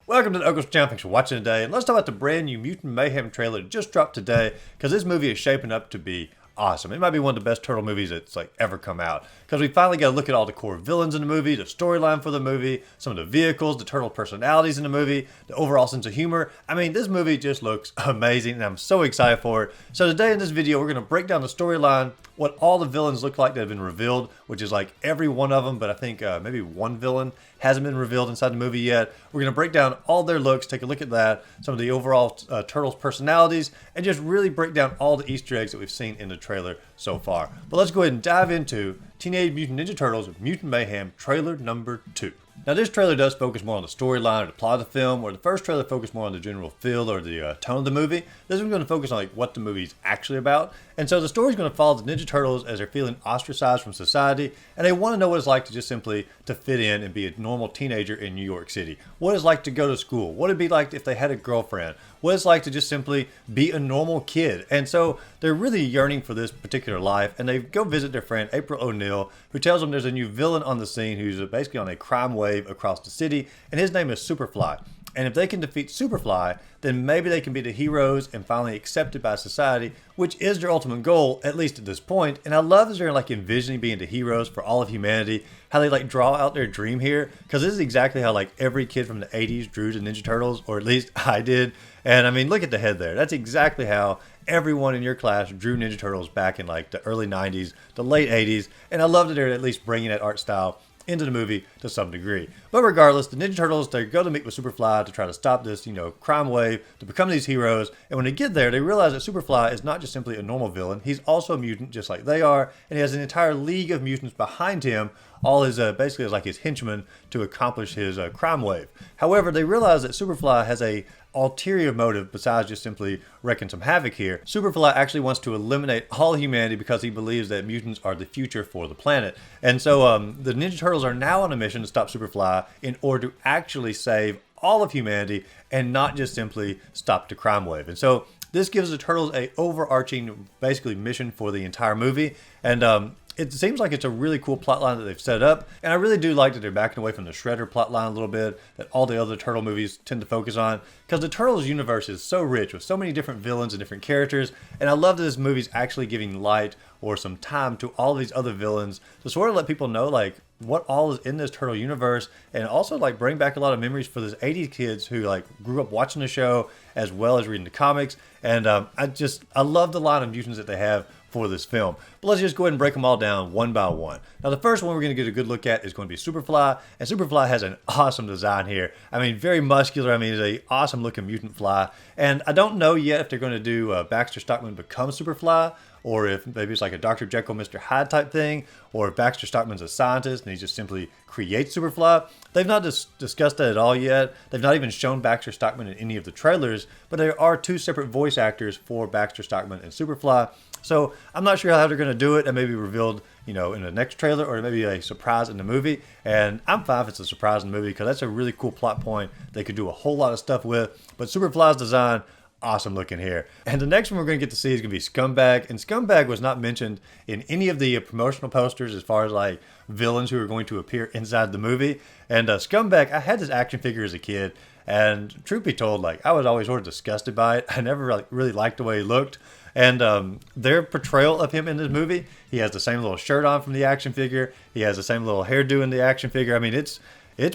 Welcome to the Uncle's Channel. Thanks for watching today. And let's talk about the brand new Mutant Mayhem trailer that just dropped today, because this movie is shaping up to be awesome. It might be one of the best turtle movies that's ever come out, because we finally got to look at all the core villains in the movie, the storyline for the movie, some of the vehicles, the turtle personalities in the movie, the overall sense of humor. I mean, this movie just looks amazing, and I'm so excited for it. So today in this video, we're going to break down the storyline, what all the villains look like that have been revealed, which is like every one of them, but I think maybe one villain hasn't been revealed inside the movie yet. We're going to break down all their looks, take a look at that, some of the overall Turtles personalities, and just really break down all the Easter eggs that we've seen in the trailer so far. But let's go ahead and dive into Teenage Mutant Ninja Turtles Mutant Mayhem trailer number 2. Now this trailer does focus more on the storyline or the plot of the film, where the first trailer focused more on the general feel or the tone of the movie. This one's going to focus on what the movie's actually about. And so the story's going to follow the Ninja Turtles as they're feeling ostracized from society, and they want to know what it's like to just simply to fit in and be a normal teenager in New York City. What it's like to go to school. What it'd be like if they had a girlfriend. What it's like to just simply be a normal kid. And so they're really yearning for this particular life, and they go visit their friend April O'Neil, who tells them there's a new villain on the scene who's basically on a crime wave across the city, and his name is Superfly. And if they can defeat Superfly, then maybe they can be the heroes and finally accepted by society, which is their ultimate goal, at least at this point. And I love as they're envisioning being the heroes for all of humanity, how they draw out their dream here, because this is exactly how every kid from the 80s drew the Ninja Turtles, or at least I did. And I mean, look at the head there. That's exactly how everyone in your class drew Ninja Turtles back in the early 90s, the late 80s. And I love that they're at least bringing that art style into the movie to some degree. But regardless, the Ninja Turtles, they go to meet with Superfly to try to stop this, crime wave, to become these heroes. And when they get there, they realize that Superfly is not just simply a normal villain. He's also a mutant, just like they are. And he has an entire league of mutants behind him, all his basically as his henchmen to accomplish his crime wave. However, they realize that Superfly has a ulterior motive besides just simply wreaking some havoc here. Superfly actually wants to eliminate all humanity because he believes that mutants are the future for the planet. And so the Ninja Turtles are now on a mission to stop Superfly in order to actually save all of humanity and not just simply stop the crime wave. And so this gives the Turtles a overarching basically mission for the entire movie. And it seems like it's a really cool plotline that they've set up, and I really do like that they're backing away from the Shredder plotline a little bit that all the other Turtle movies tend to focus on, because the Turtles universe is so rich with so many different villains and different characters, and I love that this movie's actually giving light or some time to all these other villains to sort of let people know what all is in this Turtle universe, and also bring back a lot of memories for those 80s kids who grew up watching the show as well as reading the comics. And I love the line of mutants that they have for this film. But let's just go ahead and break them all down one by one. Now the first one we're going to get a good look at is going to be Superfly, and Superfly has an awesome design here. I mean, very muscular. I mean, he's an awesome looking mutant fly, and I don't know yet if they're going to do Baxter Stockman become Superfly, or if maybe it's a Dr. Jekyll, Mr. Hyde type thing, or if Baxter Stockman's a scientist and he just simply creates Superfly. They've not discussed that at all yet. They've not even shown Baxter Stockman in any of the trailers, but there are two separate voice actors for Baxter Stockman and Superfly. So I'm not sure how they're going to do it, and maybe revealed, in the next trailer, or maybe a surprise in the movie. And I'm fine if it's a surprise in the movie, because that's a really cool plot point they could do a whole lot of stuff with. But Superfly's design, awesome looking here. And the next one we're going to get to see is going to be Scumbag. And Scumbag was not mentioned in any of the promotional posters as far as villains who are going to appear inside the movie. And Scumbag, I had this action figure as a kid, and truth be told, I was always sort of disgusted by it. I never really liked the way he looked. And their portrayal of him in this movie, he has the same little shirt on from the action figure. He has the same little hairdo in the action figure. I mean, it's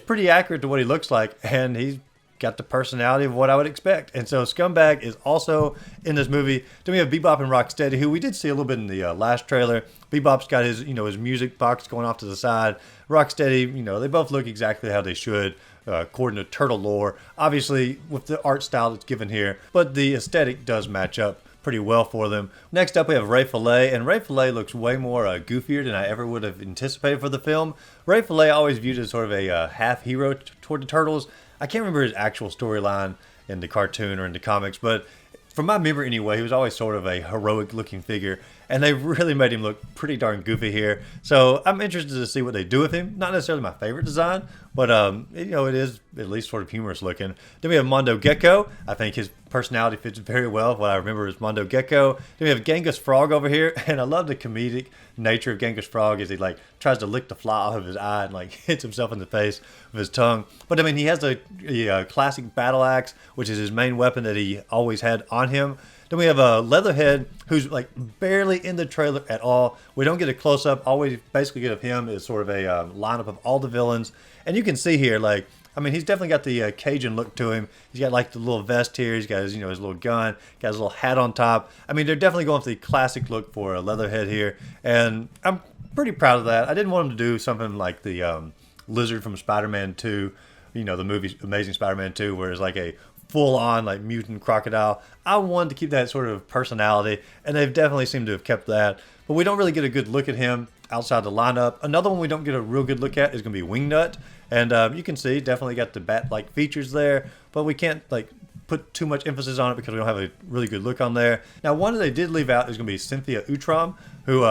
pretty accurate to what he looks like, and he's got the personality of what I would expect. And so Scumbag is also in this movie. Then we have Bebop and Rocksteady, who we did see a little bit in the last trailer. Bebop's got his, his music box going off to the side. Rocksteady, they both look exactly how they should, according to Turtle lore. Obviously, with the art style that's given here, but the aesthetic does match up pretty well for them. Next up, we have Ray Fillet, and Ray Fillet looks way more goofier than I ever would have anticipated for the film. Ray Fillet I always viewed as sort of a half hero toward the Turtles. I can't remember his actual storyline in the cartoon or in the comics, but from my memory anyway, he was always sort of a heroic looking figure. and they really made him look pretty darn goofy here. So I'm interested to see what they do with him. Not necessarily my favorite design, but you know, it is at least sort of humorous looking. Then we have Mondo Gecko. I think his personality fits very well. What I remember is Mondo Gecko. Then we have Genghis Frog over here, and I love the comedic nature of Genghis Frog as he like tries to lick the fly off of his eye and like hits himself in the face with his tongue. But I mean, he has the classic battle axe, which is his main weapon that he always had on him. Then we have a Leatherhead who's like barely in the trailer at all. We don't get a close up. All we basically get of him is sort of a lineup of all the villains. And you can see here, like, I mean, he's definitely got the Cajun look to him. He's got like the little vest here. He's got his, you know, his little gun, got his little hat on top. I mean, they're definitely going for the classic look for a Leatherhead here. And I'm pretty proud of that. I didn't want him to do something like the Lizard from Spider-Man 2, you know, the movie Amazing Spider-Man 2, where it's like a full-on like mutant crocodile. I wanted to keep that sort of personality, and they've definitely seemed to have kept that. But we don't really get a good look at him outside the lineup. Another one we don't get a real good look at is going to be Wingnut, and you can see definitely got the bat-like features there, but we can't like put too much emphasis on it because we don't have a really good look on there. Now, one that they did leave out is going to be Cynthia Utrom, who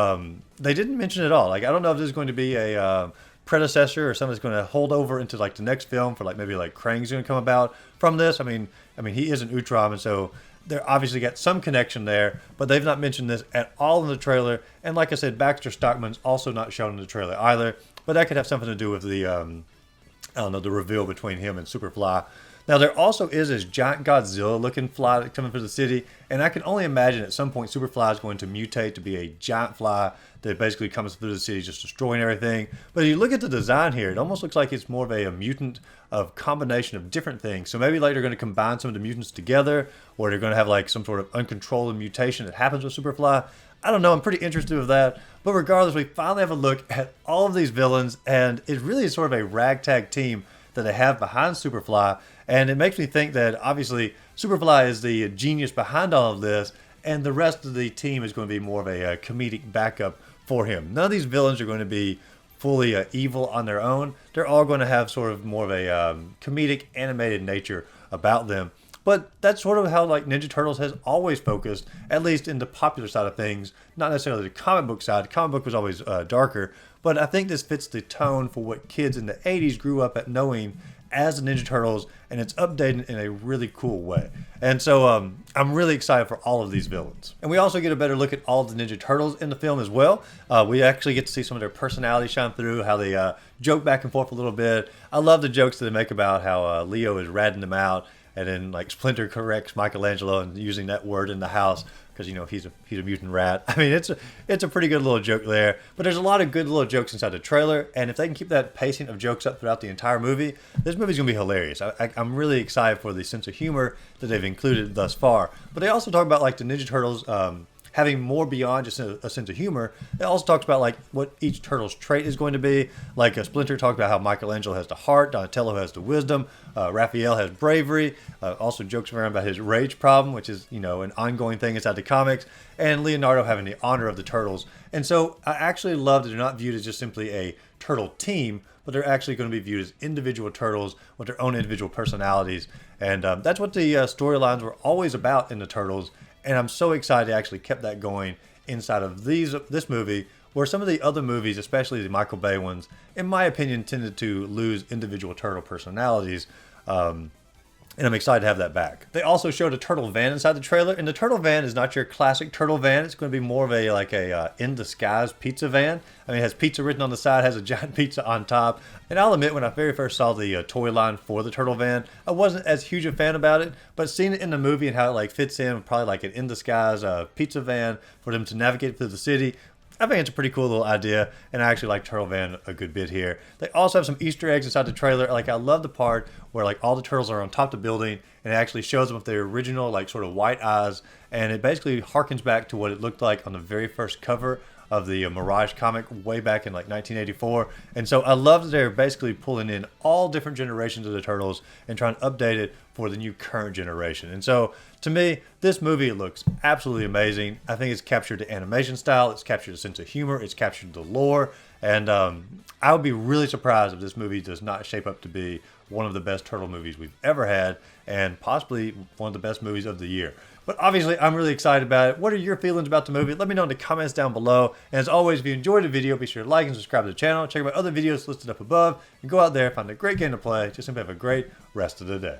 they didn't mention at all. Like, I don't know if this is going to be a predecessor or something that's going to hold over into like the next film for like maybe like Krang's going to come about from this. I mean he is an Utrom, and so they're obviously got some connection there, but they've not mentioned this at all in the trailer. And like I said, Baxter Stockman's also not shown in the trailer either, but that could have something to do with the I don't know, the reveal between him and Superfly. Now, there also is this giant Godzilla-looking fly that's coming through the city, and I can only imagine at some point Superfly is going to mutate to be a giant fly that basically comes through the city just destroying everything. But if you look at the design here, it almost looks like it's more of a mutant of combination of different things. So maybe like they're going to combine some of the mutants together, or they're going to have like some sort of uncontrolled mutation that happens with Superfly. I don't know. I'm pretty interested with that. But regardless, we finally have a look at all of these villains, and it really is sort of a ragtag team that they have behind Superfly. And it makes me think that obviously Superfly is the genius behind all of this, and the rest of the team is going to be more of a comedic backup for him. None of these villains are going to be fully evil on their own. They're all going to have sort of more of a comedic, animated nature about them. But that's sort of how like Ninja Turtles has always focused, at least in the popular side of things, not necessarily the comic book side. The comic book was always darker, but I think this fits the tone for what kids in the 80s grew up at knowing as the Ninja Turtles, and it's updated in a really cool way. And so I'm really excited for all of these villains. And we also get a better look at all of the Ninja Turtles in the film as well. We actually get to see some of their personality shine through, how they joke back and forth a little bit. I love the jokes that they make about how Leo is ratting them out, and then like Splinter corrects Michelangelo and using that word in the house because, you know, he's a mutant rat. I mean, it's a pretty good little joke there. But there's a lot of good little jokes inside the trailer, and if they can keep that pacing of jokes up throughout the entire movie, this movie's gonna be hilarious. I'm really excited for the sense of humor that they've included thus far. But they also talk about like the Ninja Turtles having more beyond just a sense of humor. It also talks about like what each turtle's trait is going to be. Like Splinter talked about how Michelangelo has the heart, Donatello has the wisdom, Raphael has bravery. Also jokes around about his rage problem, which is, you know, an ongoing thing inside the comics, and Leonardo having the honor of the turtles. And so I actually love that they're not viewed as just simply a turtle team, but they're actually going to be viewed as individual turtles with their own individual personalities. And that's what the storylines were always about in the Turtles. And I'm so excited they actually kept that going inside of this movie, where some of the other movies, especially the Michael Bay ones, in my opinion, tended to lose individual turtle personalities. And I'm excited to have that back. They also showed a turtle van inside the trailer, and the turtle van is not your classic turtle van. It's going to be more of a in disguise pizza van. I mean, it has pizza written on the side, has a giant pizza on top. And I'll admit, when I very first saw the toy line for the turtle van, I wasn't as huge a fan about it. But seeing it in the movie and how it like fits in with probably like an in disguise pizza van for them to navigate through the city, I think it's a pretty cool little idea, and I actually like Turtle Van a good bit here. They also have some Easter eggs inside the trailer. Like, I love the part where like all the turtles are on top of the building, and it actually shows them with their original like sort of white eyes, and it basically harkens back to what it looked like on the very first cover of the Mirage comic way back in like 1984. And so I love that they're basically pulling in all different generations of the Turtles and trying to update it for the new current generation. And so to me, this movie looks absolutely amazing. I think it's captured the animation style, it's captured a sense of humor, it's captured the lore, and I would be really surprised if this movie does not shape up to be one of the best turtle movies we've ever had, and possibly one of the best movies of the year. But obviously, I'm really excited about it. What are your feelings about the movie? Let me know in the comments down below. And as always, if you enjoyed the video, be sure to like and subscribe to the channel. Check out my other videos listed up above. And go out there, find a great game to play. Just simply have a great rest of the day.